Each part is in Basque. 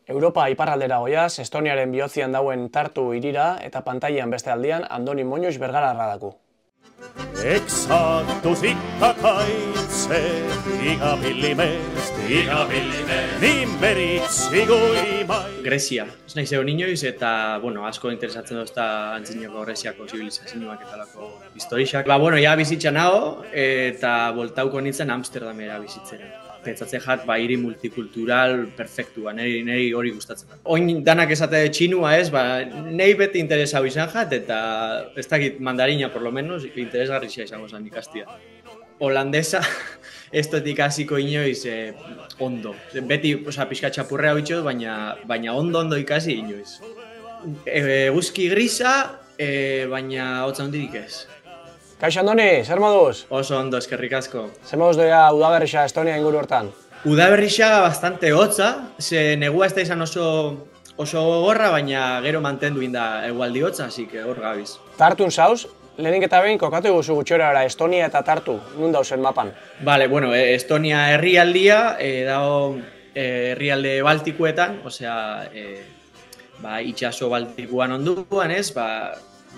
Europa iparraldera goiaz, Estoniaren bihotzian dauen Tartu hirira eta pantailan beste aldian Andoni Moñoix bergararra daku. Eks saatus ikka kaitseb iga pillimeest, nii meritsi kui mai. Grezia, ez naiz egon inoiz eta, asko interesatzen dozta antzinako Greziako zibilizazioak eta lako historiak. Ja bizitzan nago eta voltauko nintzen Amsterdamera bizitzera. Pentsatzen jat, hiri multikultural perfektua, niri hori gustatzen da. Oin danak esate txinua ez, nahi beti interesau izan jat, eta ez dakit mandarina, por lo menos, interesgarria izango zen ikastia. Holandesa, ez dut ikasiko inoiz ondo. Beti pixka txapurrea bitxot, baina ondo ikasi inoiz. Eguzki grisa, baina hotza hondirik ez. Kaixo Andoni, zer moduz? Oso ondo, eskerrik asko. Zer moduz doia udaberrixa Estonia inguru hortan? Udaberrixa bastante hotza, ze negua ez da izan oso gogorra, baina gero mantendu inda egualdi hotza, así que hor gabiz. Tartun zauz, lehenik eta behin kokatu guzu gutxora Estonia eta Tartu, nun dauzen mapan? Bale, Estonia herrialdia, dago herrialde baltikuetan, osea, itxaso baltikuan onduan ez,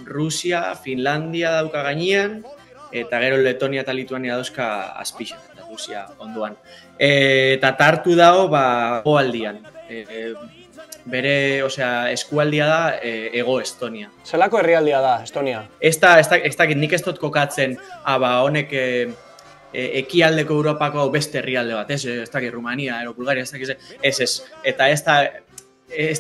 Rusia, Finlandia dauka gainean, eta gero Letonia eta Lituania dauzka azpixan, eta Rusia onduan. Eta Tartu dago goaldian. Bere, eskualdia da Ego Estonia. Zelako herrialdia da Estonia? Ez dakit, nik ez dut kokatzen, honek ekialdeko Europako beste herrialde bat, ez dakit, Rumania, Bulgaria, ez dakit, ez. Eta ez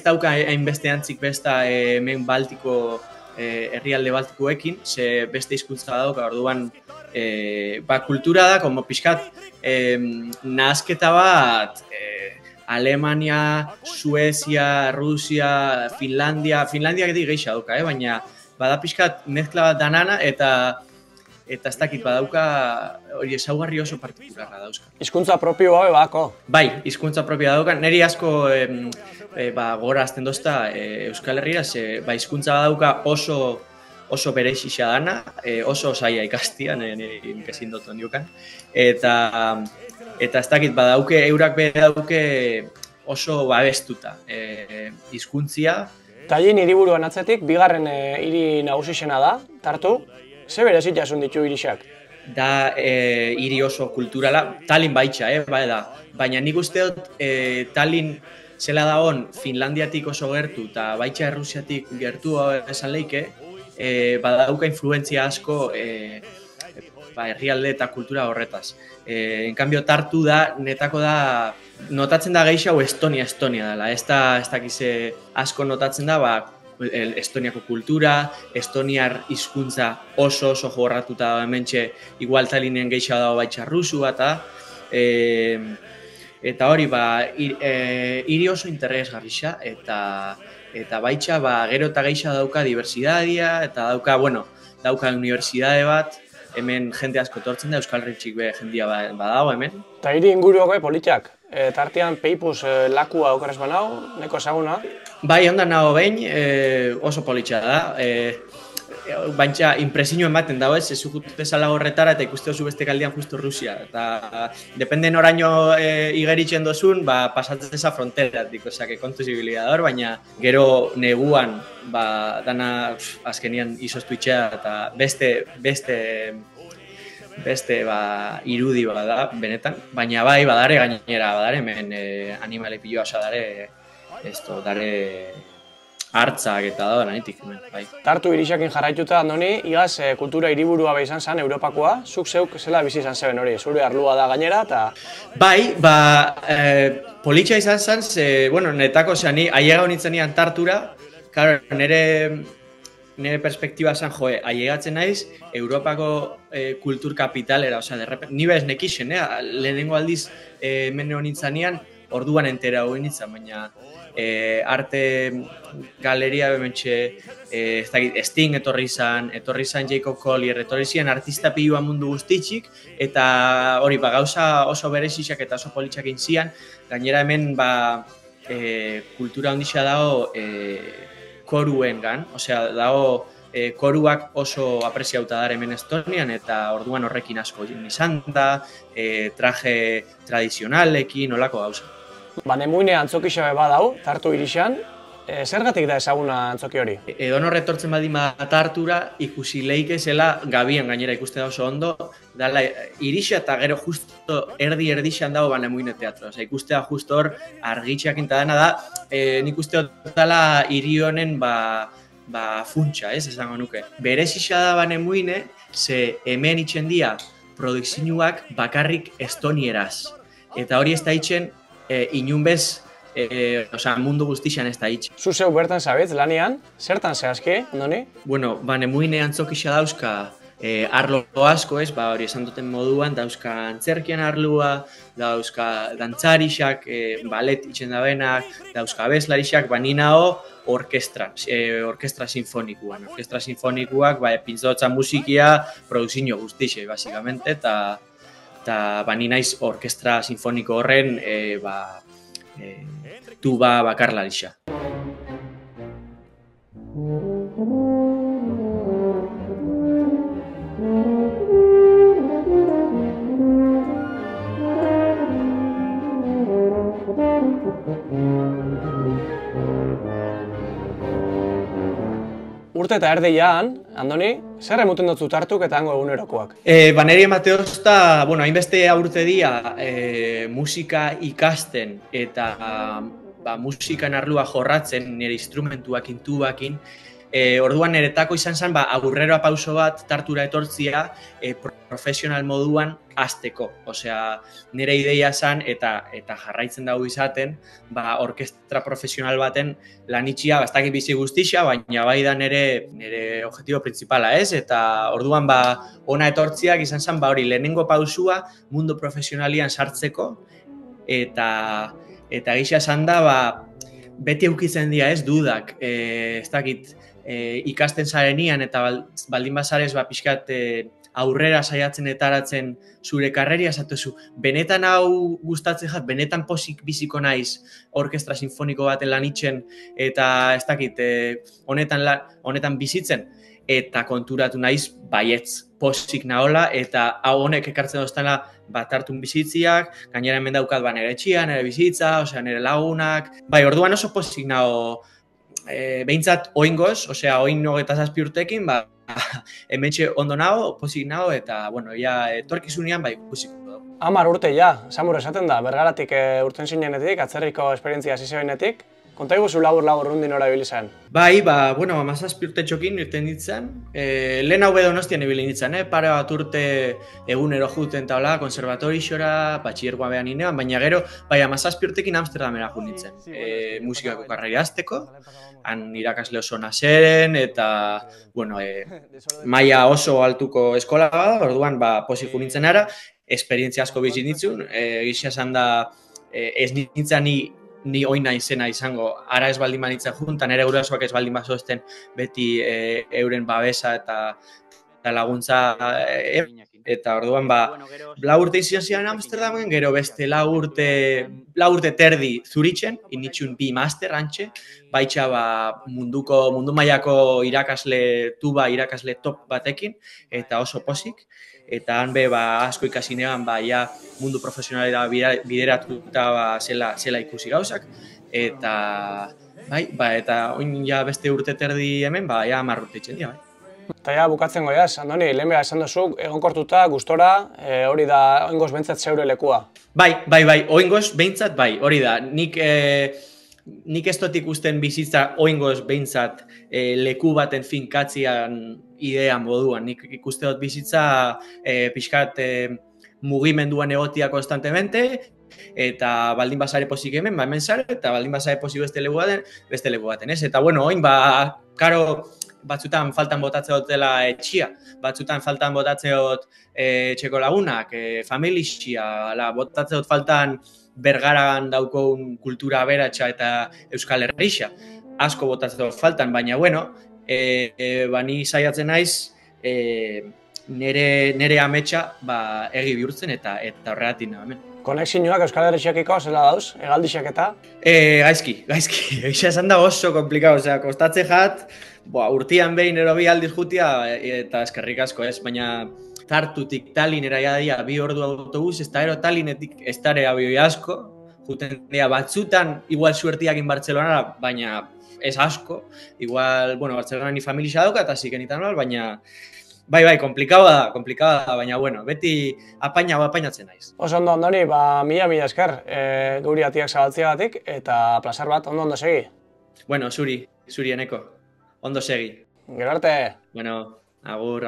dauka hainbeste antzik besta hemen Baltiko herrialde baltikoekin, ze beste hizkuntza dauka, orduan kultura da, como pixkat nahasketa bat Alemania, Suezia, Rusia, Finlandia geti geixa dauka, baina bada pixkat mezkla bat danana eta ez dakit badauka hori ezaugarri oso partikularra dauzka. Hizkuntza propio hau bako? Bai, hizkuntza propioa dauka. Neri asko gora azten dozta Euskal Herria, hizkuntza dauka oso bereixixa dana, oso zaila ikastia, niri ezin dut ondiokan. Eta ez dakit badauke, eurak badauke oso babestuta hizkuntzia. Tallin hiriburuan atzetik, bigarren hiri nagusixena da, Tartu. Ze berezit jasun ditu hirixak? Da hiri oso kulturala, Tallin baitxa, baina nik uste dut Tallin zela dagoen Finlandiatik oso gertu eta baitxa Errusiatik gertu esan leike, badauka influentzia asko herrialde eta kultura horretaz. En cambio, Tartu da, netako da, notatzen da gehiago Estonia dela, ez dakize asko notatzen da, Estoniako kultura, estoniar hizkuntza oso jorratuta da hementxe, igual Tallinen gehiago dago baitxa Rusu eta hori, hiri oso interesgarria eta baitxa gero eta gehiago dauka diversidadia eta dauka unibertsitate bat, hemen jende asko tortzen da, Euskal Herritxik be jendia badago hemen. Eta hiri inguruako politxak, tartean Peipus lakua aukeraz banau, neko ezaguna? Bai, ondan nago behin, oso politxa da. Baina impresio ematen dago ez zala horretara eta ikuste oso beste kaldian justo Rusia. Eta depende noraino igeritzen dozun, pasatzen eza fronteratik, osea, kontu zibilidador, baina gero neguan dana azkenian izoztu itxea eta beste irudi da, benetan. Baina badare gainera, badare hemen animale piloa dare, dare hartzak eta da nanitik hemen, bai. Tartu hirixakin jarraituta, Andoni, igaz kultura hiriburua izan zen Europakoa, zuk zeuk zela bizi izan zeben hori, zure arlua da gainera, eta... Bai, politxa izan zen, netako, ni ailega honitzen nian Tartura, karo, nire perspektiba zen, ailegatzen naiz, Europako kultur kapitalera, ni bez nekixen, lehenengo aldiz hemen honitzen nian, orduan entera hori nintzen, baina arte galeria bementxe, Sting etorri izan Jacob Collier, etorri zian artista pilua mundu guztitxik, eta hori gauza oso berezixak eta oso politxak intzian, gainera hemen kultura ondixea dago koruen gan, osea dago koruak oso apreziauta dara hemen Estonian, eta orduan horrekin asko izan da, traje tradizionalekin, olako gauza. Banemuine antzoki xabe badau, Tartu irixan, zergatik da ezaguna antzoki hori? Edonor etortzen badin Tartura, ikusi leike zela, Gabian gainera ikuste da oso ondo, dala irixa eta gero justo erdi-erdixan dago Banemuine teatro. Osea, ikustea justo hor argitxeak inta dena da, nik uste dela hiri honen funtsa, esango nuke. Berezisa da Banemuine, ze hemen itxen dia produkzioak bakarrik estonieraz. Eta hori ez da itxen inunbez, mundu guztixan ez da itx. Zu zeu bertan zabitz, lanian, zertan zehazki, Andoni? Bueno, Banemuine antzokixa dauzka arlo asko, hori esan duten moduan, dauzka antzerkian arlua, dauzka dantzarixak, ballet itxen dabenak, dauzka abeslarixak, baninao orkestra sinfonikuan. Orkestra sinfonikuak, pintzotzan musikia, produkzio guztixe, basikamente, eta bani naiz orkestra sinfoniko horren tuba bakarlarixa. Urte eta erdeian, Andoni, zer emuten dutzu Tartuk eta hango egunerokoak? Neri emateozta, hainbeste urte dia musika ikasten eta musikan arlua jorratzen, nire instrumentuak, intubakin, orduan niretako izan zen, agurreroa pauso bat Tartura etortzia profesional moduan hasteko. Osea, nire ideia zen eta jarraitzen dago izaten, orkestra profesional baten lanitxia, ez dakit bizi guztixa, baina bai da nire objektibo principala, ez? Eta orduan ona etortziak izan zen, hori lehenengo pausua mundu profesionalian sartzeko, eta gisa esan da, beti eukitzen dira, ez, dudak, ez dakit, ikasten zarenian eta baldin bazarez pixkat aurrera saiatzen etaratzen zure karreria, esatuzu, benetan hau gustatzen jat, benetan pozik biziko naiz orkestra sinfoniko baten lanitzen eta ez dakit, honetan bizitzen, eta konturatu naiz baietz pozik nahola, eta hau honek ekartzen doztana Tartun bizitziak, gainera hemen daukat nire etxia, nire bizitza, nire lagunak, orduan oso pozik naho, behintzat oingoz, oin 27 urtekin, hementxe ondo nago, pozik nago, eta, etorkizunean, ikusiko dugu. 10 urte ja, Samur esaten da, Bergaratik urten zinenetik, atzerriko esperientzia hasi zebenetik, konta iguzu labur rundin ora ibili zen? 17 urte txokin irten ditzen, lehen hau Donostian ibili ditzen, pare bat urte egunero juten taula, konservatorixora, batxillergoa behan inean, baina gero, 17 urtekin Amsterdamera jun ditzen, musikako karrera azteko, han irakasle oso naseren, eta, maila oso altuko eskola bada, orduan, pozik jun nintzen ara, esperientzia asko bizit nintzun, gisa esan da, ez nintzen ni oina izena izango, ara ez baldin banitzen juntan, ere gurasoak ez baldin bazozten beti euren babesa eta laguntza eta orduan 4 urte izan ziren Amsterdamen, gero beste 4 urte terdi Zuritzen, initxun 2 master antxe, baitxa mundu mailako tuba irakasle top batekin, eta oso pozik, eta han asko ikasi neban, mundu profesionalera bideratuta zela ikusi gauzak, eta eta oin beste urte terdi hemen, 10 urte itzen dira, Eta bukatzen goiaz, Andoni, lehen behar esan duzu, egonkortuta, gustora, hori da oingoz behintzat zeure lekua. Oingoz behintzat hori da, nik ez dut ikusten bizitza oingoz behintzat leku baten finkatzian idea moduan, nik ikuste dut bizitza pixkat mugimenduan egotia konstantemente, eta baldin bazare pozik hemen, hemen zare, eta baldin bazare pozik beste leku baten, ez? Eta oin karo, batzutan faltan botatzen dela etxia, batzutan faltan botatzen txeko lagunak, familixia, botatzen faltan Bergaran daukoun kultura aberatsa eta Euskal Herrixa. Asko botatzen faltan, baina, ni saiatzen naiz, nere ametsa egi bihurtzen eta horregatik nahemen. Konexioak Euskal Herrixakiko zela dauz, egaldixak eta? Gaizki. Egia esan da oso komplikau, kostatzen jat, urtian behin ero 2 aldiz jutia eta eskerrik asko ez, baina Tartutik Tallinnera jadia 2 ordu autobus, ez da ero Tallinnetik ez dara abioi asko, juten dira batzutan, igual suertiakin Bartzelonara, baina ez asko, igual, bueno, Bartzelona ni familia dauka, eta zikenitan mal, baina bai, komplikada da, baina, bueno, beti apainatzen naiz. Oso ondo, Andoni, mila esker, guri atiak zabaltziagatik, eta plazar bat, ondo segi. Bueno, zuri eneko, ondo segi. Gero arte. Bueno, agur.